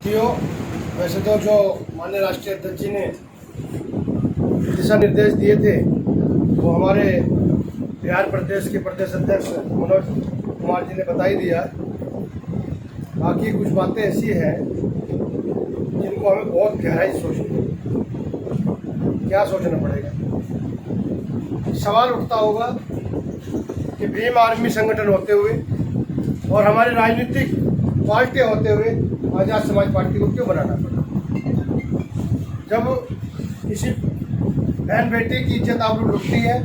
वैसे तो जो माननीय राष्ट्रीय अध्यक्ष जी ने दिशा निर्देश दिए थे वो हमारे बिहार प्रदेश के प्रदेश अध्यक्ष मनोज कुमार जी ने बता ही दिया। बाकी कुछ बातें ऐसी हैं जिनको हमें बहुत गहराई से सोचनी, क्या सोचना पड़ेगा। सवाल उठता होगा कि भीम आर्मी संगठन होते हुए और हमारी राजनीतिक पार्टियां होते हुए आज़ाद समाज पार्टी को क्यों बनाना पड़ा। जब किसी बहन बेटी की इज्जत आबरू लुटती है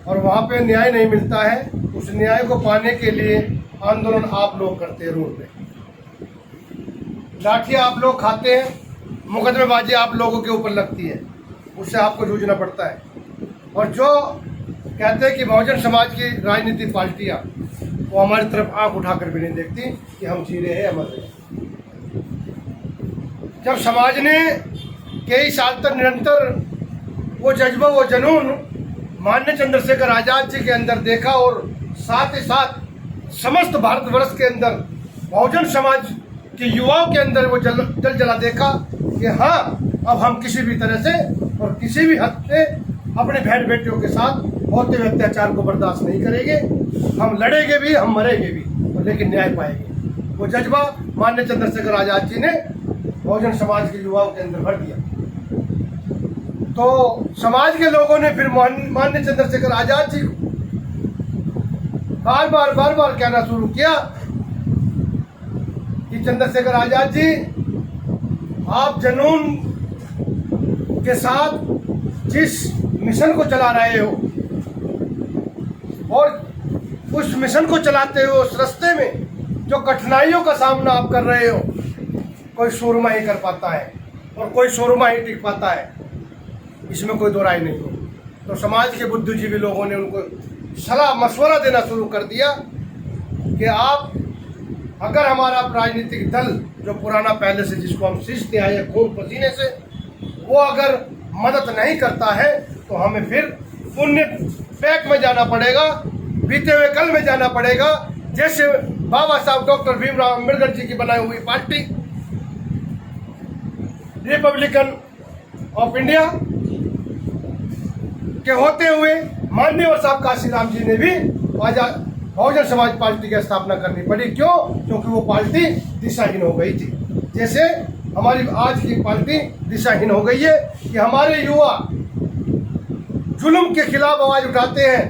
और वहाँ पे न्याय नहीं मिलता है, उस न्याय को पाने के लिए आंदोलन आप लोग करते हैं, रोड पे लाठियाँ आप लोग खाते हैं, मुकदमेबाजी आप लोगों के ऊपर लगती है, उससे आपको जूझना पड़ता है। और जो कहते हैं कि बहुजन समाज की राजनीतिक पार्टियाँ वो हमारी तरफ आंख उठाकर भी नहीं देखती कि हम जी रहे हैं या मर रहे हैं। जब समाज ने कई साल तक निरंतर वो जज्बा वो जुनून माननीय चंद्रशेखर आजाद जी के अंदर देखा और साथ ही साथ समस्त भारतवर्ष के अंदर बहुजन समाज के युवाओं के अंदर वो जल जला देखा कि हाँ, अब हम किसी भी तरह से और किसी भी हद से अपने बहन बेटियों के साथ होते हुए अत्याचार को बर्दाश्त नहीं करेंगे। हम लड़ेंगे भी, हम मरेंगे भी, लेकिन न्याय पाएंगे। वो जज्बा माननीय चंद्रशेखर आजाद जी ने बहुजन समाज के युवाओं के अंदर भर दिया। तो समाज के लोगों ने फिर माननीय चंद्रशेखर आजाद जी को बार बार कहना शुरू किया कि चंद्रशेखर आजाद जी, आप जुनून के साथ जिस मिशन को चला रहे हो और उस मिशन को चलाते हुए उस रास्ते में जो कठिनाइयों का सामना आप कर रहे हो, कोई सूरमा ही कर पाता है और कोई सूरमा ही टिक पाता है, इसमें कोई दो राय नहीं हो। तो समाज के बुद्धिजीवी लोगों ने उनको सलाह मशवरा देना शुरू कर दिया कि आप अगर हमारा राजनीतिक दल जो पुराना पहले से जिसको हम सींचते आए हैं खून पसीने से, वो अगर मदद नहीं करता है तो हमें फिर पुण्य पैक में जाना पड़ेगा, बीते हुए कल में जाना पड़ेगा। जैसे बाबा साहब डॉक्टर भीमराव अम्बेडकर जी की बनाई हुई पार्टी रिपब्लिकन ऑफ इंडिया के होते हुए माननीय साहब काशीराम जी ने भी आजाद बहुजन समाज पार्टी की स्थापना करनी पड़ी। क्यों? क्योंकि वो पार्टी दिशाहीन हो गई थी। जैसे हमारी आज की पार्टी दिशाहीन हो गई है कि हमारे युवा जुल्म के खिलाफ आवाज उठाते हैं,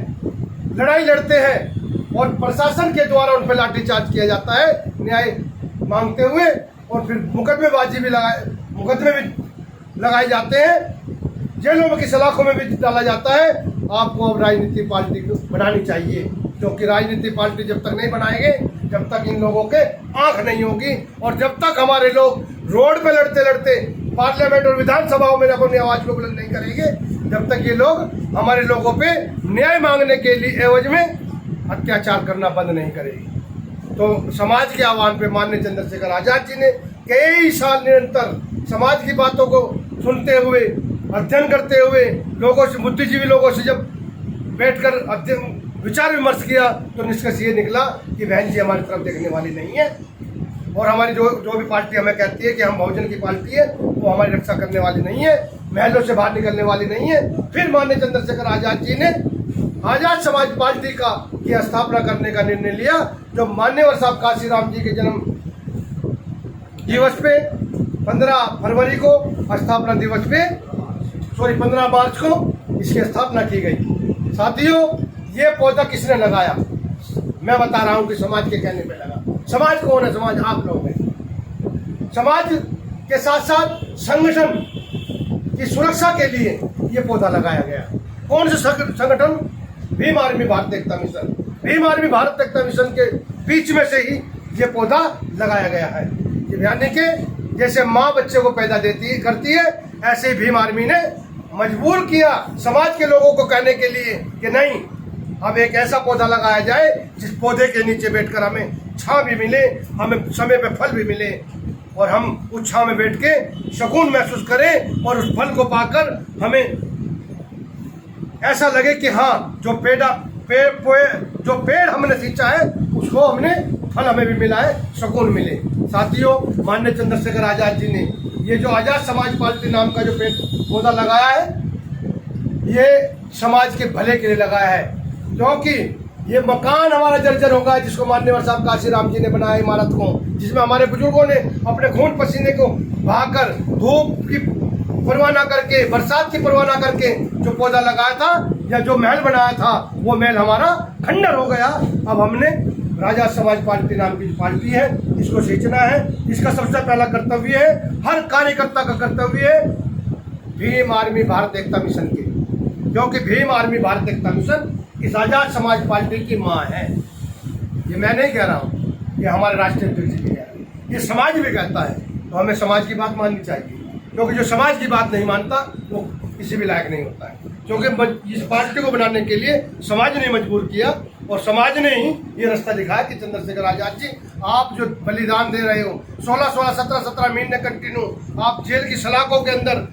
लड़ाई लड़ते हैं और प्रशासन के द्वारा उन पर लाठीचार्ज किया जाता है न्याय मांगते हुए, और फिर मुकदमे भी लगाए जाते हैं, जेलों की सलाखों में भी डाला जाता है। आपको अब राजनीतिक पार्टी बनानी चाहिए, क्योंकि राजनीतिक पार्टी जब तक नहीं बनाएंगे, जब तक इन लोगों के आंख नहीं होगी और जब तक हमारे लोग रोड पे लड़ते लड़ते पार्लियामेंट और विधानसभाओं में अपनी आवाज को बुलंद नहीं करेंगे, जब तक ये लोग हमारे लोगों पे न्याय मांगने के लिए एवज में अत्याचार करना बंद नहीं करेगी। तो समाज के आह्वान पे माननीय चंद्रशेखर आजाद जी ने कई साल निरंतर समाज की बातों को सुनते हुए, अध्ययन करते हुए, लोगों से, बुद्धिजीवी लोगों से जब बैठकर अध्ययन विचार विमर्श किया तो निष्कर्ष ये निकला कि बहन जी हमारी तरफ देखने वाली नहीं है और हमारी जो भी पार्टी हमें कहती है कि हम बहुजन की पार्टी है, वो हमारी रक्षा करने वाली नहीं है, महलों से बाहर निकलने वाली नहीं है। फिर माननीय चंद्रशेखर आजाद जी ने आजाद समाज पार्टी की स्थापना करने का निर्णय लिया, जो माननीय साहब काशीराम जी के जन्म दिवस पे 15 फरवरी को स्थापना दिवस पे 15 मार्च को इसकी स्थापना की गई। साथियों, ये पौधा किसने लगाया? मैं बता रहा हूँ कि समाज के कहने पे लगा। समाज कौन है? समाज आप लोग हैं। समाज के साथ साथ संगठन की सुरक्षा के लिए ये पौधा लगाया गया। कौन से संगठन? भीम आर्मी भारत एकता मिशन। भीम आर्मी भारत एकता मिशन के बीच में से ही ये पौधा लगाया गया है। यानी कि जैसे माँ बच्चे को पैदा करती है, ऐसे ही भीम आर्मी ने मजबूर किया समाज के लोगों को कहने के लिए कि नहीं, अब एक ऐसा पौधा लगाया जाए जिस पौधे के नीचे बैठकर हमें छां भी मिले, हमें समय पे फल भी मिले और हम उस छां में बैठ के सुकून महसूस करें और उस फल को पाकर हमें ऐसा लगे कि हाँ, जो पेड़ हमने सींचा है उसको हमने फल हमें भी मिला है, सुकून मिले। साथियों, माननीय चंद्रशेखर आजाद जी ने ये जो आजाद समाज पार्टी नाम का जो पेड़ पौधा लगाया है, ये समाज के भले के लिए लगाया है, क्योंकि ये मकान हमारा जर्जर होगा जिसको माननीय साहब काशीराम जी ने बनाया इमारत को, जिसमें हमारे बुजुर्गों ने अपने खून पसीने को बहाकर, धूप की परवाह ना करके, बरसात की परवाह ना करके जो पौधा लगाया था या जो महल बनाया था, वो महल हमारा खंडर हो गया। अब हमने राजा समाज पार्टी नाम की जो पार्टी है, इसको सींचना है। इसका सबसे पहला कर्तव्य है, हर कार्यकर्ता का कर्तव्य है, भीम आर्मी भारत एकता मिशन के, क्योंकि भीम आर्मी भारत एकता मिशन इस आजाद समाज पार्टी की माँ है। ये मैं नहीं कह रहा हूँ, ये हमारे राष्ट्रीय अध्यक्ष जी कह रहे हैं, ये समाज भी कहता है। तो हमें समाज की बात माननी चाहिए, क्योंकि जो समाज की बात नहीं मानता वो किसी भी लायक नहीं होता है। क्योंकि इस पार्टी को बनाने के लिए समाज ने मजबूर किया, और समाज ने ही ये रास्ता दिखाया कि चंद्रशेखर आजाद जी, आप जो बलिदान दे रहे हो, 16-16, 17-17 महीने कंटिन्यू आप जेल की सलाखों के अंदर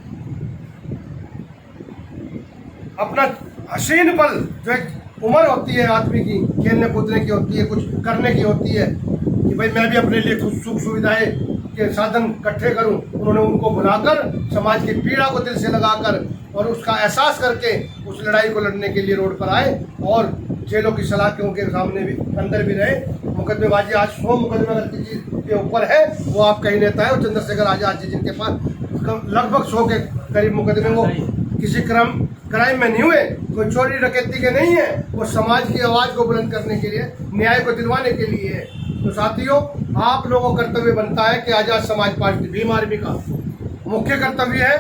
अपना हसीन पल, जो एक उम्र होती है आदमी की, खेलने कूदने की होती है, कुछ करने की होती है, कि भाई मैं भी अपने लिए कुछ सुख सुविधाएं के साधन इकट्ठे करूं, उन्होंने उनको बुलाकर समाज की पीड़ा को दिल से लगाकर और उसका एहसास करके उस लड़ाई को लड़ने के लिए रोड पर आए, और जेलों की सलाखों के सामने भी, अंदर भी रहे। मुकदमेबाजी आज 100 मुकदमे अगर किसी के ऊपर है, वो आपका ही नेता है। और चंद्रशेखर आजाद जी जिनके पास लगभग 100 के करीब मुकदमे, वो किसी क्राइम में नहीं हुए, कोई चोरी डकैती के नहीं है, वो समाज की आवाज़ को बुलंद करने के लिए, न्याय को दिलवाने के लिए है। तो साथियों, आप लोगों का कर्तव्य बनता है कि आजाद समाज पार्टी भीम आर्मी का मुख्य कर्तव्य है,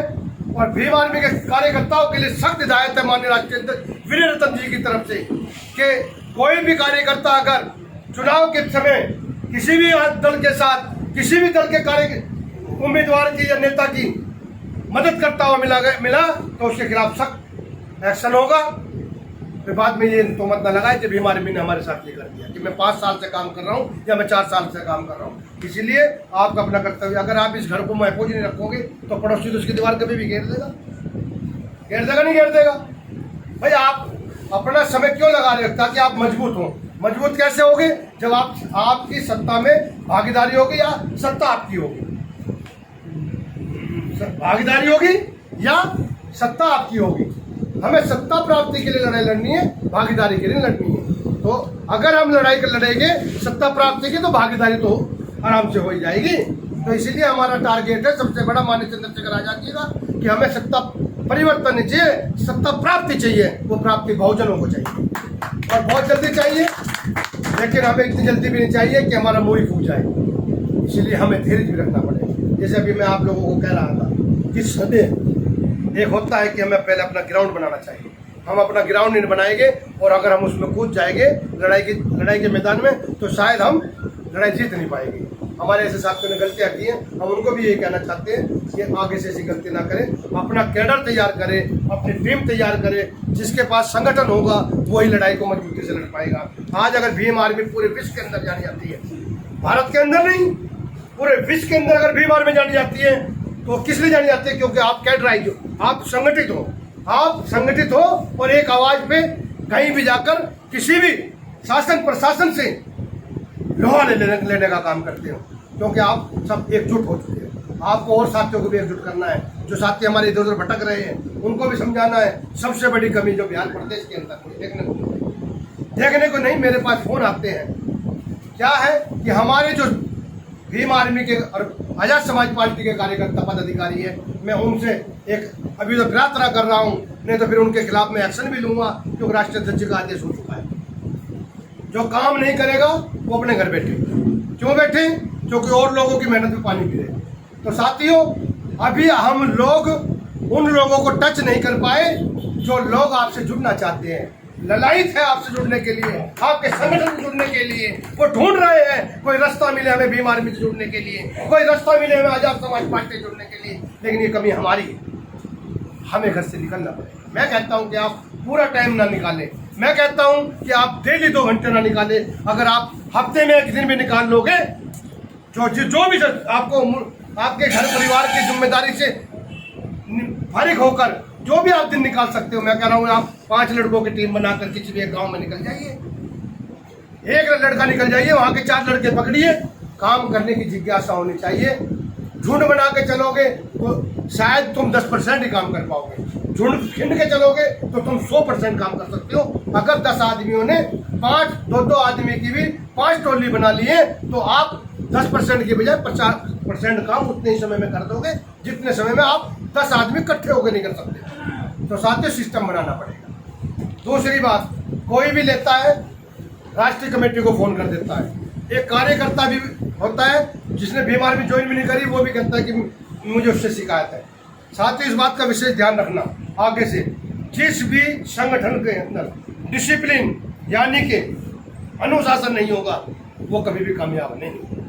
और भीम आर्मी के कार्यकर्ताओं के लिए सख्त हिदायत है माननीय राष्ट्रीय अध्यक्ष वीर रतन जी की तरफ से, कि कोई भी कार्यकर्ता अगर चुनाव के समय किसी भी दल के साथ, किसी भी दल के उम्मीदवार की या नेता की मदद करता हुआ मिला तो उसके खिलाफ सख्त एक्शन होगा। फिर बाद में ये तोहमत न लगाए कि भीम आर्मी ने हमारे साथ ये कर दिया, कि मैं 5 साल से काम कर रहा हूँ या मैं 4 साल से काम कर रहा हूँ। इसीलिए आपका अपना कर्तव्य, अगर आप इस घर को महफूज नहीं रखोगे तो पड़ोसी तो उसकी दीवार कभी भी घेर देगा, नहीं घेर देगा। भाई आप अपना समय क्यों लगा रहे हो, ताकि आप मजबूत हो। मजबूत कैसे होगे, जब आपकी सत्ता में भागीदारी होगी या सत्ता आपकी होगी, भागीदारी होगी या सत्ता आपकी होगी। हमें सत्ता प्राप्ति के लिए लड़ाई लड़नी है, भागीदारी के लिए लड़नी है। तो अगर हम लड़ाई लड़ेंगे सत्ता प्राप्ति की, तो भागीदारी तो आराम से हो ही जाएगी। तो इसीलिए हमारा टारगेट है सबसे बड़ा माननीय चंद्रशेखर आजाद जी का, कि हमें सत्ता परिवर्तन नहीं चाहिए, सत्ता प्राप्ति चाहिए। वो प्राप्ति बहुजनों को चाहिए और बहुत जल्दी चाहिए, लेकिन हमें इतनी जल्दी भी नहीं चाहिए कि हमारा मुंह ही फूट जाए। इसीलिए हमें धीरज भी रखना पड़ेगा। जैसे अभी मैं आप लोगों को कह रहा था कि सदैव एक होता है कि हमें पहले अपना ग्राउंड बनाना चाहिए। हम अपना ग्राउंड नहीं बनाएंगे और अगर हम उसमें कूद जाएंगे लड़ाई के मैदान में, तो शायद हम लड़ाई जीत नहीं पाएंगे। हमारे ऐसे साथियों ने गलतियाँ की हैं, हम उनको भी यही कहना चाहते हैं कि आगे से ऐसी गलती ना करें, अपना कैडर तैयार करें, अपनी टीम तैयार करें। जिसके पास संगठन होगा वही लड़ाई को मजबूती से लड़ पाएगा। आज अगर भीम आर्मी पूरे विश्व के अंदर जानी जाती है, भारत के अंदर नहीं, पूरे विश्व के अंदर अगर भीम आर्मी जानी जाती है, तो किस लिए जानी जाती है? क्योंकि आप कैडराइज हो, आप संगठित हो और एक आवाज पे कहीं भी जाकर किसी भी शासन प्रशासन से लोहा लेने का काम करते हो, क्योंकि आप सब एकजुट हो चुके हैं। आपको और साथियों को भी एकजुट करना है। जो साथी हमारे इधर उधर भटक रहे हैं उनको भी समझाना है। सबसे बड़ी कमी जो बिहार प्रदेश के अंदर देखने को नहीं, मेरे पास फोन आते हैं, क्या है कि हमारे जो भीम आर्मी के और आजाद समाज पार्टी के कार्यकर्ता पदाधिकारी है, मैं उनसे एक अभी तो प्रार्थना कर रहा हूँ, नहीं तो फिर उनके खिलाफ मैं एक्शन भी लूंगा, क्योंकि राष्ट्रीय अध्यक्ष का आदेश हो चुका है। जो काम नहीं करेगा वो अपने घर बैठे। क्यों बैठे? क्योंकि और लोगों की मेहनत में पानी पी रहे। तो साथियों, अभी हम लोग उन लोगों को टच नहीं कर पाए जो लोग आपसे जुड़ना चाहते हैं, ललायित है आपसे जुड़ने के लिए, आपके संगठन से जुड़ने के लिए। वो ढूंढ रहे हैं कोई रास्ता मिले हमें भीम आर्मी से जुड़ने के लिए, कोई रास्ता मिले हमें आजाद समाज पार्टी से जुड़ने के लिए, लेकिन ये कमी हमारी है, हमें घर से निकलना पड़ेगा। मैं कहता हूं कि आप पूरा टाइम ना निकालें, मैं कहता हूं कि आप डेली 2 घंटे ना निकालें। अगर आप हफ्ते में एक दिन भी निकाल लोगे, जो भी आपको आपके घर परिवार की जिम्मेदारी से फारिग होकर जो भी आप दिन निकाल सकते हो, मैं कह रहा हूँ आप 5 लड़कों की टीम बनाकर किसी भी एक गांव में निकल जाइए, एक लड़का निकल जाइए, वहाँ के 4 लड़के पकड़िए काम करने की जिज्ञासा होनी चाहिए। झुंड बना के चलोगे तो शायद तुम 10% ही काम कर पाओगे, झुंड खिंड के चलोगे तो तुम 100% काम कर सकते हो। अगर 10 आदमियों ने 5 आदमी की भी 5 टोली बना ली है तो आप 10% के बजाय 50% काम उतने ही समय में कर दोगे जितने समय में आप 10 आदमी इकट्ठे होकर नहीं कर सकते। तो साथियों सिस्टम बनाना पड़ेगा। दूसरी बात, कोई भी लेता है राष्ट्रीय कमेटी को फोन कर देता है। एक कार्यकर्ता भी होता है जिसने बीमार भी ज्वाइन भी नहीं करी, वो भी कहता है कि मुझे उससे शिकायत है। साथ ही इस बात का विशेष ध्यान रखना, आगे से जिस भी संगठन के अंदर डिसिप्लिन यानी कि अनुशासन नहीं होगा वो कभी भी कामयाब नहीं होगा।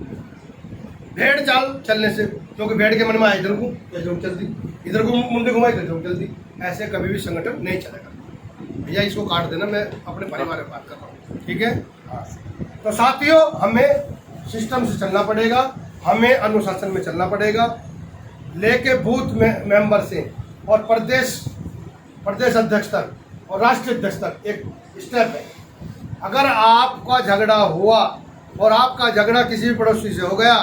भेड़ चाल चलने से, क्योंकि भेड़ के मन में आए इधर को चल दी, इधर को मुंडे घुमाए इधर चल दी, ऐसे कभी भी संगठन नहीं चलेगा। भैया इसको काट देना, मैं अपने परिवार में बात कर रहा हूँ, ठीक है। तो साथियों हमें सिस्टम से चलना पड़ेगा, हमें अनुशासन में चलना पड़ेगा, लेके बूथ मेंबर से और प्रदेश अध्यक्ष तक और राष्ट्रीय अध्यक्ष तक एक स्टेप है। अगर आपका झगड़ा हुआ और आपका झगड़ा किसी भी पड़ोसी से हो गया,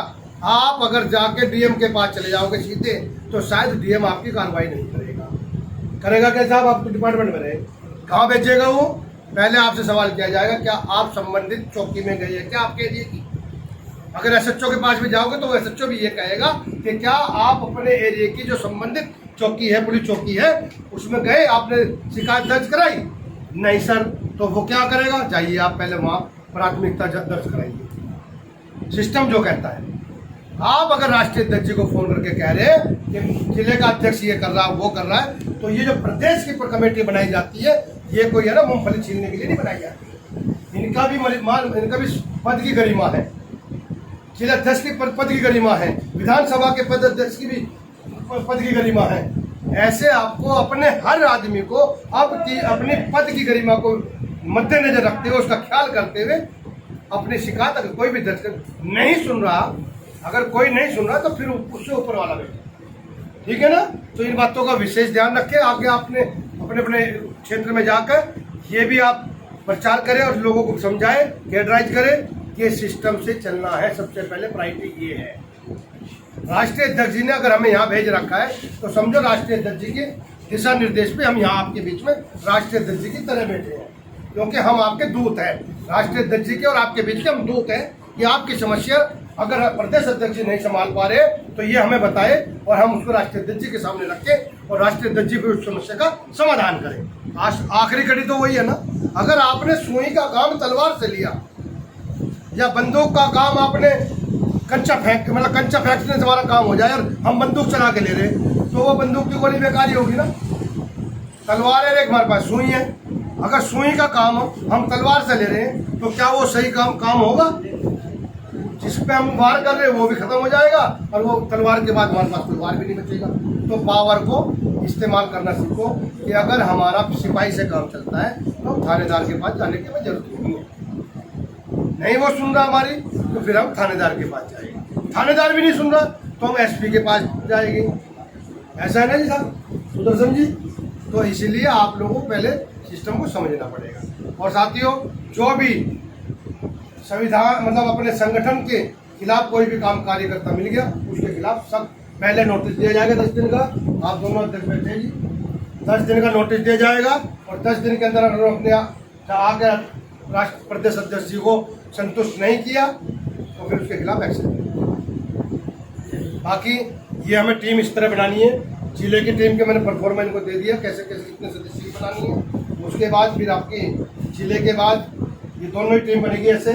आप अगर जाके डीएम के पास चले जाओगे सीधे, तो शायद डीएम आपकी कार्रवाई नहीं करेगा क्या साहब, आप डिपार्टमेंट में रहे, कहाँ भेजेगा वो? पहले आपसे सवाल किया जाएगा क्या आप संबंधित चौकी में गए हैं क्या आपके एरिया की। अगर एसएचओ के पास भी जाओगे तो एसएचओ भी ये कहेगा कि क्या आप अपने एरिया की जो संबंधित चौकी है, पुलिस चौकी है, उसमें गए, आपने शिकायत दर्ज कराई? नहीं सर, तो वो क्या करेगा, जाइए आप पहले वहाँ प्राथमिकता दर्ज कराइए। सिस्टम जो कहता है, आप अगर राष्ट्रीय अध्यक्ष जी को फोन करके कह रहे हैं कि जिले का अध्यक्ष ये कर रहा है वो कर रहा है, तो ये जो प्रदेश की कमेटी बनाई जाती है ये कोई है ना मूंगफली छीनने के लिए नहीं बनाई जाती। इनका भी पद की गरिमा है, जिला अध्यक्ष की पद की गरिमा है, विधानसभा के पद अध्यक्ष की भी पद की गरिमा है। ऐसे आपको अपने हर आदमी को अपनी पद की गरिमा को मद्देनजर रखते हुए, उसका ख्याल करते हुए अपनी शिकायत अगर कोई भी दर्ज नहीं सुन रहा, अगर कोई नहीं सुन रहा तो फिर उससे ऊपर वाला बैठे, ठीक है ना। तो इन बातों का विशेष ध्यान रखें। आगे आपने अपने अपने क्षेत्र में जाकर ये भी आप प्रचार करें और लोगों को समझाएं, एडवाइज करें कि सिस्टम से चलना है। सबसे पहले प्रायोरिटी ये है। राष्ट्रीय अध्यक्ष जी ने अगर हमें यहाँ भेज रखा है तो समझो राष्ट्रीय अध्यक्ष जी के दिशा निर्देश पे हम यहाँ आपके बीच में राष्ट्रीय अध्यक्ष जी की तरह बैठे हैं, क्योंकि हम आपके दूत हैं। राष्ट्रीय अध्यक्ष जी के और आपके बीच के हम दूत हैं कि आपकी समस्या अगर प्रदेश अध्यक्ष जी नहीं संभाल पा रहे तो ये हमें बताए और हम उसको राष्ट्रीय अध्यक्ष जी के सामने रखें और राष्ट्रीय अध्यक्ष जी भी उस समस्या का समाधान करें। आखिरी कड़ी तो वही है ना, अगर आपने सुई का काम तलवार से लिया या बंदूक का काम आपने कंचा फेंकने से हमारा काम हो जाए और हम बंदूक चला के ले रहे तो वो बंदूक की गोली बेकार ही होगी ना। तलवार है, एक हमारे पास सुई है, अगर सुई का काम हम तलवार से ले रहे हैं तो क्या वो सही काम होगा? जिस पे हम वार कर रहे हैं वो भी खत्म हो जाएगा और वो तलवार के बाद हमारे पास तलवार भी नहीं बचेगा। तो पावर को इस्तेमाल करना सीखो कि अगर हमारा सिपाही से काम चलता है तो थानेदार के पास जाने की जरूरत नहीं है। नहीं वो सुन रहा हमारी तो फिर हम थानेदार के पास जाएंगे, थानेदार भी नहीं सुन रहा तो हम एसपी के पास जाएंगे। ऐसा है ना जी साहब सुदर्शन जी। तो इसीलिए आप लोगों को पहले सिस्टम को समझना पड़ेगा। और साथियों जो भी संविधान मतलब अपने संगठन के खिलाफ कोई भी काम कार्यकर्ता मिल गया उसके खिलाफ सब पहले नोटिस दिया जाएगा 10 दिन का। आप दोनों अध्यक्ष बैठे जी, 10 दिन का नोटिस दिया जाएगा और 10 दिन के अंदर अगर अपने आगे राष्ट्र प्रदेश अध्यक्ष जी को संतुष्ट नहीं किया तो फिर उसके खिलाफ एक्शन। बाकी ये हमें टीम इस तरह बनानी है, जिले की टीम के मैंने परफॉर्मेंस को दे दिया कैसे कैसे कितने सदस्य की बनानी है। उसके बाद फिर आपकी जिले के बाद ये दोनों ही टीम बनेगी, ऐसे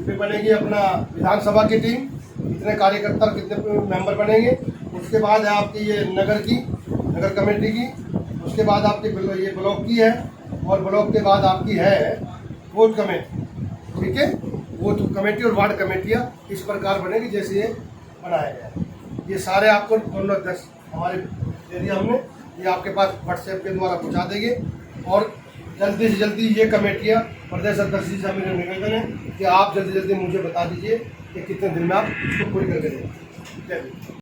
फिर बनेगी अपना विधानसभा की टीम, कितने कार्यकर्ता कितने मेंबर बनेंगे। उसके बाद है आपकी ये नगर कमेटी की, उसके बाद आपकी ये ब्लॉक की है और ब्लॉक के बाद आपकी है बूथ कमेटी, ठीक है। बूथ कमेटी और वार्ड कमेटियाँ इस प्रकार बनेगी जैसे ये बनाया गया। ये सारे आपको दोनों अध्यक्ष हमारे एरिया में ये आपके पास व्हाट्सएप के द्वारा पहुँचा देंगे। और जल्दी से जल्दी ये कमेटियाँ प्रदेश अध्यक्ष जी से मेरा निवेदन है कि आप जल्दी मुझे बता दीजिए कि कितने दिन में आप इसको पूरी करके देंगे।